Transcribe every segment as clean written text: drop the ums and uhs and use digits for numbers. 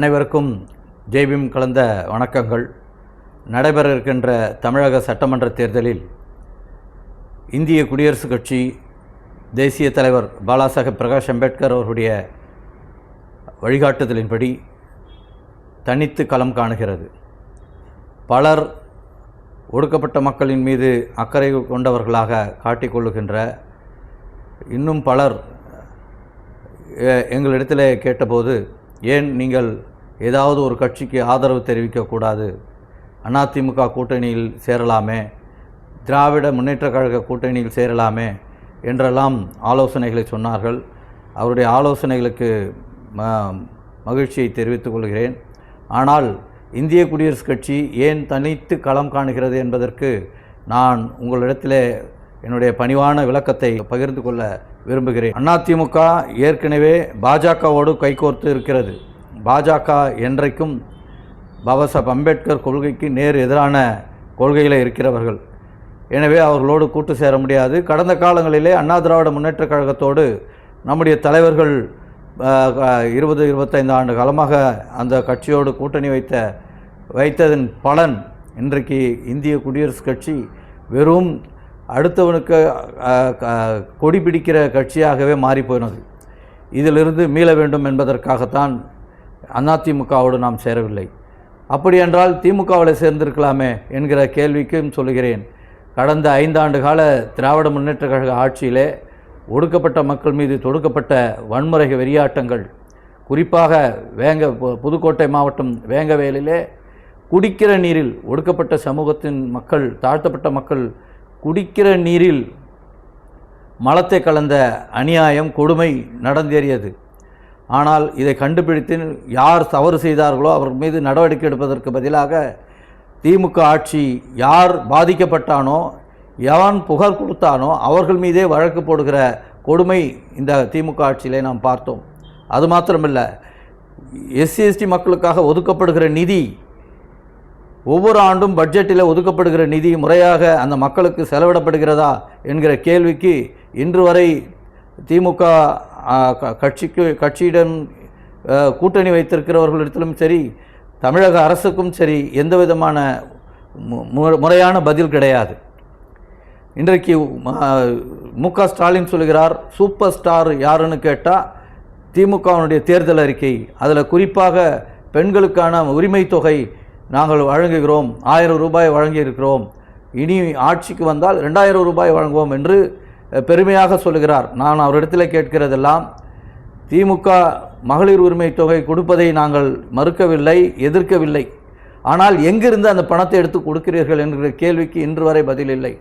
அனைவருக்கும் ஜெய்பீம் கலந்த வணக்கங்கள். நடைபெற இருக்கின்ற தமிழக சட்டமன்ற தேர்தலில் இந்திய குடியரசுக் கட்சி தேசிய தலைவர் பாலாசாஹேப் பிரகாஷ் அம்பேத்கர் அவர்களுடைய வழிகாட்டுதலின்படி தனித்து களம் காணுகிறது. பலர் ஒடுக்கப்பட்ட மக்களின் மீது அக்கறை கொண்டவர்களாக காட்டிக்கொள்ளுகின்ற இன்னும் பலர் எங்களிடத்தில் கேட்டபோது, ஏன் நீங்கள் ஏதாவது ஒரு கட்சிக்கு ஆதரவு தெரிவிக்கக்கூடாது, அதிமுக கூட்டணியில் சேரலாமே, திராவிட முன்னேற்றக் கழக கூட்டணியில் சேரலாமே என்றெல்லாம் ஆலோசனைகளை சொன்னார்கள். அவருடைய ஆலோசனைகளுக்கு மகிழ்ச்சியை தெரிவித்துக் கொள்கிறேன். ஆனால் இந்திய குடியரசுக் கட்சி ஏன் தனித்து களம் காணுகிறது என்பதற்கு நான் உங்களிடத்திலே என்னுடைய பணிவான விளக்கத்தை பகிர்ந்து கொள்ள விரும்புகிறேன். அதிமுக ஏற்கனவே பாஜகவோடு கைகோர்த்து இருக்கிறது. பாஜக என்றைக்கும் பாபா சாஹேப் அம்பேத்கர் கொள்கைக்கு நேர் எதிரான கொள்கையில் இருக்கிறவர்கள். எனவே அவர்களோடு கூட்டு சேர முடியாது. கடந்த காலங்களிலே அண்ணா திராவிட முன்னேற்றக் கழகத்தோடு நம்முடைய தலைவர்கள் 20-25 ஆண்டு காலமாக அந்த கட்சியோடு கூட்டணி வைத்ததன் பலன் இன்றைக்கு இந்திய குடியரசுக் கட்சி வெறும் அடுத்தவனுக்கு கொடி பிடிக்கிற கட்சியாகவே மாறிப்போனது. இதிலிருந்து மீள வேண்டும் என்பதற்காகத்தான் அதிமுகவோடு நாம் சேரவில்லை. அப்படி என்றால் திமுகவில் சேர்ந்திருக்கலாமே என்கிற கேள்விக்கும் சொல்லுகிறேன். கடந்த 5 ஆண்டு கால திராவிட முன்னேற்றக் கழக ஆட்சியிலே ஒடுக்கப்பட்ட மக்கள் மீது தொடுக்கப்பட்ட வன்முறை வெறியாட்டங்கள், குறிப்பாக புதுக்கோட்டை மாவட்டம் வேங்கவேலிலே குடிக்கிற நீரில் ஒடுக்கப்பட்ட சமூகத்தின் மக்கள், தாழ்த்தப்பட்ட மக்கள் குடிக்கிற நீரில் மலத்தை கலந்த அநியாயம், கொடுமை நடந்தேறியது. ஆனால் இதை கண்டுபிடித்து யார் தவறு செய்தார்களோ அவர் மீது நடவடிக்கை எடுப்பதற்கு பதிலாக திமுக ஆட்சி யார் பாதிக்கப்பட்டானோ, எவன் புகார் கொடுத்தானோ அவர்கள் மீதே வழக்கு போடுகிற கொடுமை இந்த திமுக ஆட்சியிலே நாம் பார்த்தோம். அது மாத்திரமில்லை, SC/ST மக்களுக்காக ஒதுக்கப்படுகிற நிதி, ஒவ்வொரு ஆண்டும் பட்ஜெட்டில் ஒதுக்கப்படுகிற நிதி முறையாக அந்த மக்களுக்கு செலவிடப்படுகிறதா என்கிற கேள்விக்கு இன்று வரை திமுக கட்சியுடன் கூட்டணி வைத்திருக்கிறவர்களிடத்திலும் சரி, தமிழக அரசுக்கும் சரி, எந்த விதமான முறையான பதில் கிடையாது. இன்றைக்கு மு.க. ஸ்டாலின் சொல்கிறார், சூப்பர் ஸ்டார் யாருன்னு கேட்டால் திமுகவினுடைய தேர்தல் அறிக்கை. அதில் குறிப்பாக பெண்களுக்கான உரிமை தொகை நாங்கள் வழங்குகிறோம், 1000 ரூபாய் வழங்கியிருக்கிறோம், இனி ஆட்சிக்கு வந்தால் 2000 ரூபாய் வழங்குவோம் என்று பெருமையாக சொல்லுகிறார். நான் அவரிடத்தில் கேட்கிறதெல்லாம், திமுக மகளிர் உரிமை தொகை கொடுப்பதை நாங்கள் மறுக்கவில்லை, எதிர்க்கவில்லை. ஆனால் எங்கிருந்து அந்த பணத்தை எடுத்து கொடுக்கிறீர்கள் என்கிற கேள்விக்கு இன்று வரை பதில் இல்லை.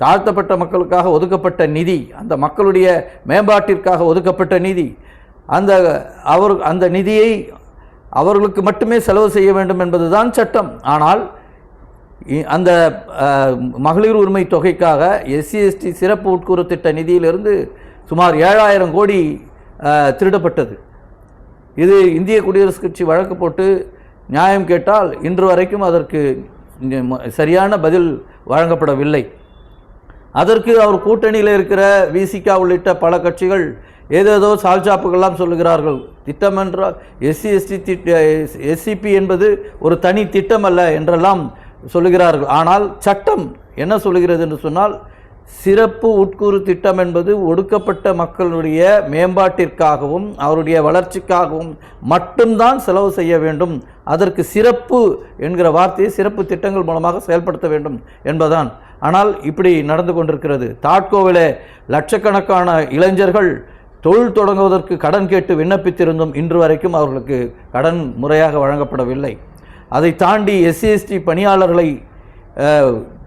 தாழ்த்தப்பட்ட மக்களுக்காக ஒதுக்கப்பட்ட நிதி, அந்த மக்களுடைய மேம்பாட்டிற்காக ஒதுக்கப்பட்ட நிதி, அந்த நிதியை அவர்களுக்கு மட்டுமே செலவு செய்ய வேண்டும் என்பதுதான் சட்டம். ஆனால் அந்த மகளிர் உரிமை தொகைக்காக SC/ST சிறப்பு உட்கூறு திட்ட நிதியிலிருந்து சுமார் 7000 கோடி திருடப்பட்டது. இது இந்திய குடியரசுக் கட்சி வழக்கு போட்டு நியாயம் கேட்டால் இன்று வரைக்கும் அதற்கு சரியான பதில் வழங்கப்படவில்லை. அதற்கு அவர் கூட்டணியில் இருக்கிற VCK உள்ளிட்ட பல கட்சிகள் ஏதேதோ சால்ஜாப்புகள்லாம் சொல்லுகிறார்கள். திட்டம் என்றால் SCP என்பது ஒரு தனி திட்டம் அல்ல என்றெல்லாம் சொல்லுகிறார்கள். ஆனால் சட்டம் என்ன சொல்லுகிறது என்று சொன்னால், சிறப்பு உட்கூறு திட்டம் என்பது ஒடுக்கப்பட்ட மக்களுடைய மேம்பாட்டிற்காகவும் அவருடைய வளர்ச்சிக்காகவும் மட்டும்தான் செலவு செய்ய வேண்டும். அதற்கு சிறப்பு என்கிற வார்த்தையை சிறப்பு திட்டங்கள் மூலமாக செயல்படுத்த வேண்டும் என்பதுதான். ஆனால் இப்படி நடந்து கொண்டிருக்கிறது. தாட்கோவிலே லட்சக்கணக்கான இளைஞர்கள் தொழில் தொடங்குவதற்கு கடன் கேட்டு விண்ணப்பித்திருந்தும் இன்று வரைக்கும் அவர்களுக்கு கடன் முறையாக வழங்கப்படவில்லை. அதை தாண்டி SC/ST பணியாளர்களை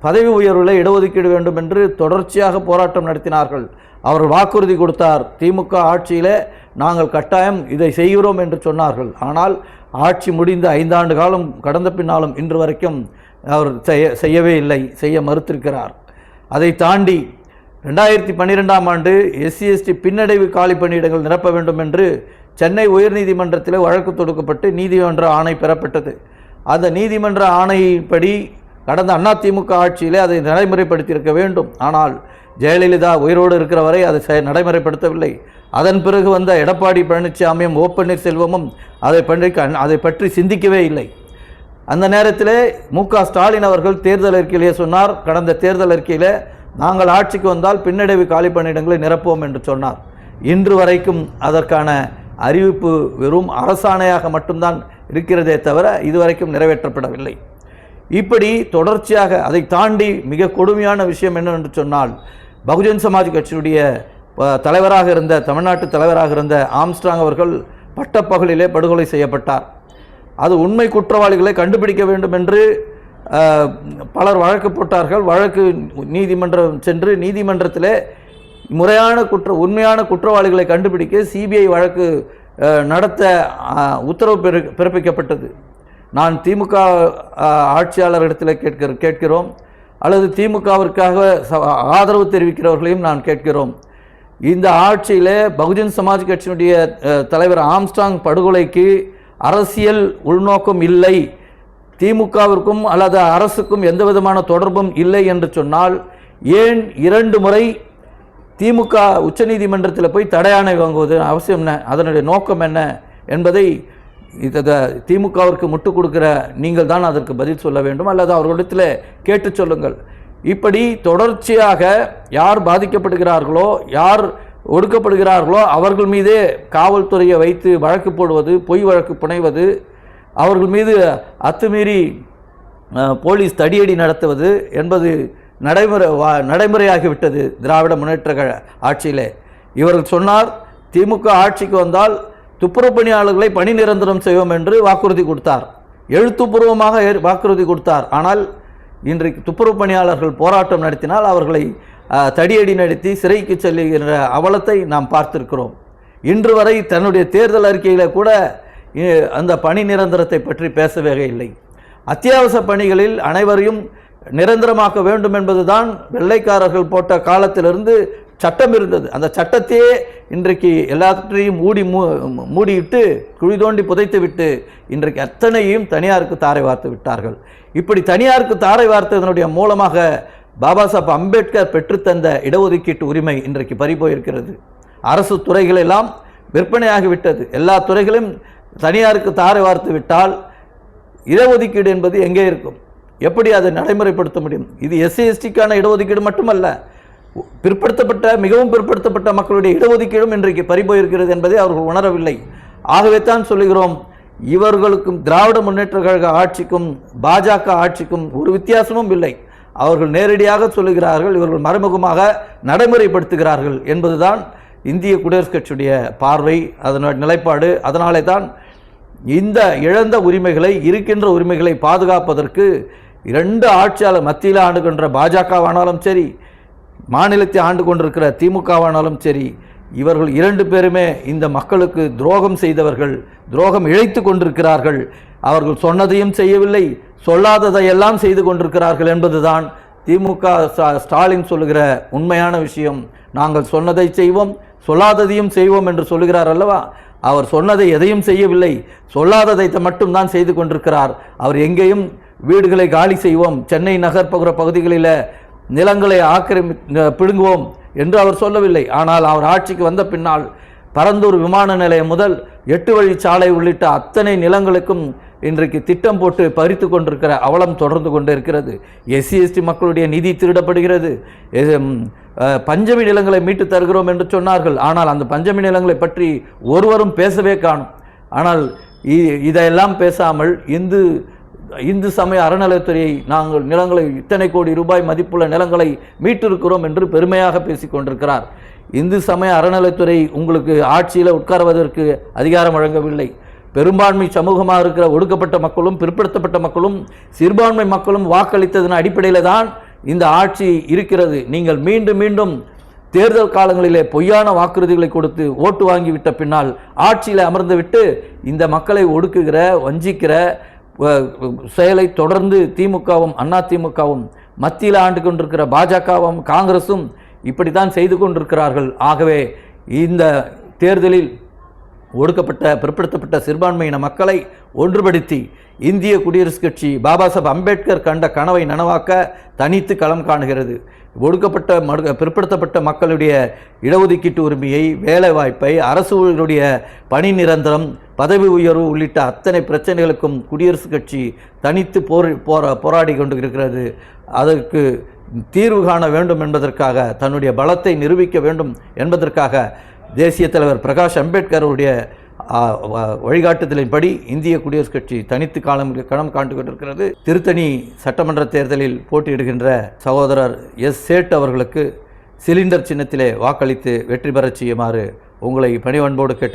பதவி உயர்வுகளை இடஒதுக்கீடு வேண்டும் என்று தொடர்ச்சியாக போராட்டம் நடத்தினார்கள். அவர்கள் வாக்குறுதி கொடுத்தார், திமுக ஆட்சியிலே நாங்கள் கட்டாயம் இதை செய்கிறோம் என்று சொன்னார்கள். ஆனால் ஆட்சி முடிந்த 5 ஆண்டு காலம் கடந்த பின்னாலும் இன்று வரைக்கும் அவர் செய்யவே இல்லை, செய்ய மறுத்திருக்கிறார். அதை தாண்டி 2012ஆம் ஆண்டு SC/ST பின்னடைவு காலி பணியிடங்கள் நிரப்ப வேண்டும் என்று சென்னை உயர்நீதிமன்றத்தில் வழக்கு தொடுக்கப்பட்டு நீதிமன்ற ஆணை பெறப்பட்டது. அந்த நீதிமன்ற ஆணைப்படி கடந்த அதிமுக ஆட்சியிலே அதை நடைமுறைப்படுத்தியிருக்க வேண்டும். ஆனால் ஜெயலலிதா உயிரோடு இருக்கிற வரை அதை நடைமுறைப்படுத்தவில்லை. அதன் பிறகு வந்த எடப்பாடி பழனிசாமியும் ஓ பன்னீர்செல்வமும் அதை பற்றி சிந்திக்கவே இல்லை. அந்த நேரத்தில் மு.க.ஸ்டாலின் அவர்கள் தேர்தல் அறிக்கையிலே சொன்னார், கடந்த தேர்தல் அறிக்கையில் நாங்கள் ஆட்சிக்கு வந்தால் பின்னடைவு காலி பணியிடங்களை நிரப்புவோம் என்று சொன்னார். இன்று வரைக்கும் அதற்கான அறிவிப்பு வெறும் அரசாணையாக மட்டும்தான் இருக்கிறதே தவிர இதுவரைக்கும் நிறைவேற்றப்படவில்லை. இப்படி தொடர்ச்சியாக அதை தாண்டி மிக கொடுமையான விஷயம் என்னவென்று சொன்னால், பகுஜன் சமாஜ் கட்சியுடைய தலைவராக இருந்த தமிழ்நாட்டு தலைவராக இருந்த ஆம்ஸ்ட்ராங் அவர்கள் பட்டப்பகலிலே படுகொலை செய்யப்பட்டார். அது உண்மை குற்றவாளிகளை கண்டுபிடிக்க வேண்டும் என்று பலர் வழக்கு போட்டார்கள். வழக்கு நீதிமன்றம் சென்று நீதிமன்றத்தில் உண்மையான குற்றவாளிகளை கண்டுபிடிக்க சிபிஐ வழக்கு நடத்த உத்தரவு பிறப்பிக்கப்பட்டது. நான் திமுக ஆட்சியாளரிடத்தில் கேட்கிறோம், அல்லது திமுகவிற்காக ஆதரவு தெரிவிக்கிறவர்களையும் நான் கேட்கிறோம். இந்த ஆட்சியில் பகுஜன் சமாஜ் கட்சியினுடைய தலைவர் ஆம்ஸ்ட்ராங் படுகொலைக்கு அரசியல் உள்நோக்கம் இல்லை, திமுகவிற்கும் அல்லது அரசுக்கும் எந்த விதமான தொடர்பும் இல்லை என்று சொன்னால், ஏன் 2 முறை திமுக உச்சநீதிமன்றத்தில் போய் தடையாணை வாங்குவது அவசியம் என்ன? அதனுடைய நோக்கம் என்ன என்பதை திமுகவிற்கு முட்டுக் கொடுக்கிற நீங்கள் தான் அதற்கு பதில் சொல்ல வேண்டும், அல்லது அவர்களிடத்தில் கேட்டு சொல்லுங்கள். இப்படி தொடர்ச்சியாக யார் பாதிக்கப்படுகிறார்களோ, யார் ஒடுக்கப்படுகிறார்களோ அவர்கள் மீதே காவல்துறையை வைத்து வழக்கு போடுவது, பொய் வழக்கு புனைவது, அவர்கள் மீது அத்துமீறி போலீஸ் தடியடி நடத்துவது என்பது நடைமுறையாகிவிட்டது திராவிட முன்னேற்ற ஆட்சியிலே. இவர்கள் சொன்னார், திமுக ஆட்சிக்கு வந்தால் துப்புரவு பணியாளர்களை பணி நிரந்தரம் செய்வோம் என்று வாக்குறுதி கொடுத்தார், எழுத்துப்பூர்வமாக வாக்குறுதி கொடுத்தார். ஆனால் இன்றைக்கு துப்புரவு பணியாளர்கள் போராட்டம் நடத்தினால் அவர்களை தடியடி நடத்தி சிறைக்கு செல்லுகின்ற அவலத்தை நாம் பார்த்திருக்கிறோம். இன்று வரை தன்னுடைய தேர்தல் அறிக்கையில் கூட அந்த பணி நிரந்தரத்தை பற்றி பேசவே இல்லை. அத்தியாவசிய பணிகளில் அனைவரையும் நிரந்தரமாக்க வேண்டும் என்பதுதான் வெள்ளைக்காரர்கள் போட்ட காலத்திலிருந்து சட்டம் இருந்தது. அந்த சட்டத்தையே இன்றைக்கு எல்லாவற்றையும் மூடிவிட்டு குழி தோண்டி புதைத்து விட்டு இன்றைக்கு அத்தனையும் தனியாருக்கு தாரை வார்த்து விட்டார்கள். இப்படி தனியாருக்கு தாரை வார்த்ததனுடைய மூலமாக பாபா சாஹேப் அம்பேத்கர் பெற்றுத்தந்த இடஒதுக்கீட்டு உரிமை இன்றைக்கு பறிபோயிருக்கிறது. அரசு துறைகள் எல்லாம் விற்பனையாகிவிட்டது. எல்லா துறைகளும் தனியாருக்கு தாரை வார்த்து விட்டால் இடஒதுக்கீடு என்பது எங்கே இருக்கும்? எப்படி அதை நடைமுறைப்படுத்த முடியும்? இது எஸ்சி எஸ்டிக்கான இடஒதுக்கீடு மட்டுமல்ல, மிகவும் பிற்படுத்தப்பட்ட மக்களுடைய இடஒதுக்கீடும் இன்றைக்கு பறிபோயிருக்கிறது என்பதை அவர்கள் உணரவில்லை. ஆகவே தான் சொல்லுகிறோம், இவர்களுக்கும் திராவிட முன்னேற்ற கழக ஆட்சிக்கும் பாஜக ஆட்சிக்கும் ஒரு வித்தியாசமும் இல்லை. அவர்கள் நேரடியாக சொல்லுகிறார்கள், இவர்கள் மறைமுகமாக நடைமுறைப்படுத்துகிறார்கள் என்பதுதான் இந்திய குடியரசுக் கட்சியுடைய பார்வை, அதனுடைய நிலைப்பாடு. அதனாலே தான் இந்த இழந்த உரிமைகளை, இருக்கின்ற உரிமைகளை பாதுகாப்பதற்கு 2 ஆட்சியாளர், மத்தியில் ஆண்டுகின்ற பாஜகவானாலும் சரி, மாநிலத்தை ஆண்டு கொண்டிருக்கிற திமுகவானாலும் சரி, இவர்கள் 2 பேருமே இந்த மக்களுக்கு துரோகம் செய்தவர்கள், துரோகம் இழைத்து கொண்டிருக்கிறார்கள். அவர்கள் சொன்னதையும் செய்யவில்லை, சொல்லாததையெல்லாம் செய்து கொண்டிருக்கிறார்கள் என்பதுதான் திமுக ஸ்டாலின் சொல்லுகிற உண்மையான விஷயம். நாங்கள் சொன்னதை செய்வோம், சொல்லாததையும் செய்வோம் என்று சொல்லுகிறார் அல்லவா? அவர் சொன்னதை எதையும் செய்யவில்லை, சொல்லாததை மட்டும்தான் செய்து கொண்டிருக்கிறார். அவர் எங்கேயும் வீடுகளை காலி செய்வோம், சென்னை நகர்ப்புற பகுதிகளில் நிலங்களை பிடுங்குவோம் என்று அவர் சொல்லவில்லை. ஆனால் அவர் ஆட்சிக்கு வந்த பின்னால் பரந்தூர் விமான நிலையம் முதல் 8 வழிச்சாலை உள்ளிட்ட அத்தனை நிலங்களுக்கும் இன்றைக்கு திட்டம் போட்டு பறித்து கொண்டிருக்கிற அவலம் தொடர்ந்து கொண்டு இருக்கிறது. எஸ்சி எஸ்டி மக்களுடைய நிதி திருடப்படுகிறது. பஞ்சமி நிலங்களை மீட்டு தருகிறோம் என்று சொன்னார்கள். ஆனால் அந்த பஞ்சமி நிலங்களை பற்றி ஒருவரும் பேசவே காணும். ஆனால் இதையெல்லாம் பேசாமல் இந்து சமய அறநிலையத்துறையை நாங்கள் நிலங்களை இத்தனை கோடி ரூபாய் மதிப்புள்ள நிலங்களை மீட்டிருக்கிறோம் என்று பெருமையாக பேசிக் கொண்டிருக்கிறார். இந்து சமய அறநிலையத்துறை உங்களுக்கு ஆட்சியில் உட்காருவதற்கு அதிகாரம் வழங்கவில்லை. பெரும்பான்மை சமூகமாக இருக்கிற ஒடுக்கப்பட்ட மக்களும் பிற்படுத்தப்பட்ட மக்களும் சிறுபான்மை மக்களும் வாக்களித்ததன் அடிப்படையில் தான் இந்த ஆட்சி இருக்கிறது. நீங்கள் மீண்டும் மீண்டும் தேர்தல் காலங்களிலே பொய்யான வாக்குறுதிகளை கொடுத்து ஓட்டு வாங்கிவிட்ட பின்னால் ஆட்சியில் அமர்ந்துவிட்டு இந்த மக்களை ஒடுக்குகிற, வஞ்சிக்கிற செயலை தொடர்ந்து திமுகவும் அதிமுகவும் மத்தியில் ஆண்டு கொண்டிருக்கிற பாஜகவும் காங்கிரசும் இப்படித்தான் செய்து கொண்டிருக்கிறார்கள். ஆகவே இந்த தேர்தலில் ஒடுக்கப்பட்ட பிற்படுத்தப்பட்ட சிறுபான்மையின மக்களை ஒன்றுபடுத்தி இந்திய குடியரசுக் கட்சி பாபா சாஹேப் அம்பேத்கர் கண்ட கனவை நனவாக்க தனித்து களம் காணுகிறது. ஒடுக்கப்பட்ட பிற்படுத்தப்பட்ட மக்களுடைய இடஒதுக்கீட்டு உரிமையை, வேலைவாய்ப்பை, அரசுடைய பணி நிரந்தரம், பதவி உயர்வு உள்ளிட்ட அத்தனை பிரச்சனைகளுக்கும் குடியரசுக் கட்சி தனித்து போராடி கொண்டு இருக்கிறது. அதற்கு தீர்வு காண வேண்டும் என்பதற்காக, தன்னுடைய பலத்தை நிரூபிக்க வேண்டும் என்பதற்காக தேசிய தலைவர் பிரகாஷ் அம்பேத்கருடைய வழிகாட்டுதலின்படி இந்திய குடியரசுக் கட்சி தனித்து களம் காண்டு கொண்டிருக்கிறது. திருத்தணி சட்டமன்ற தேர்தலில் போட்டியிடுகின்ற சகோதரர் எஸ். சேட் அவர்களுக்கு சிலிண்டர் சின்னத்திலே வாக்களித்து வெற்றி பெறச் செய்யுமாறு உங்களை பணிவன்போடு கேட்டு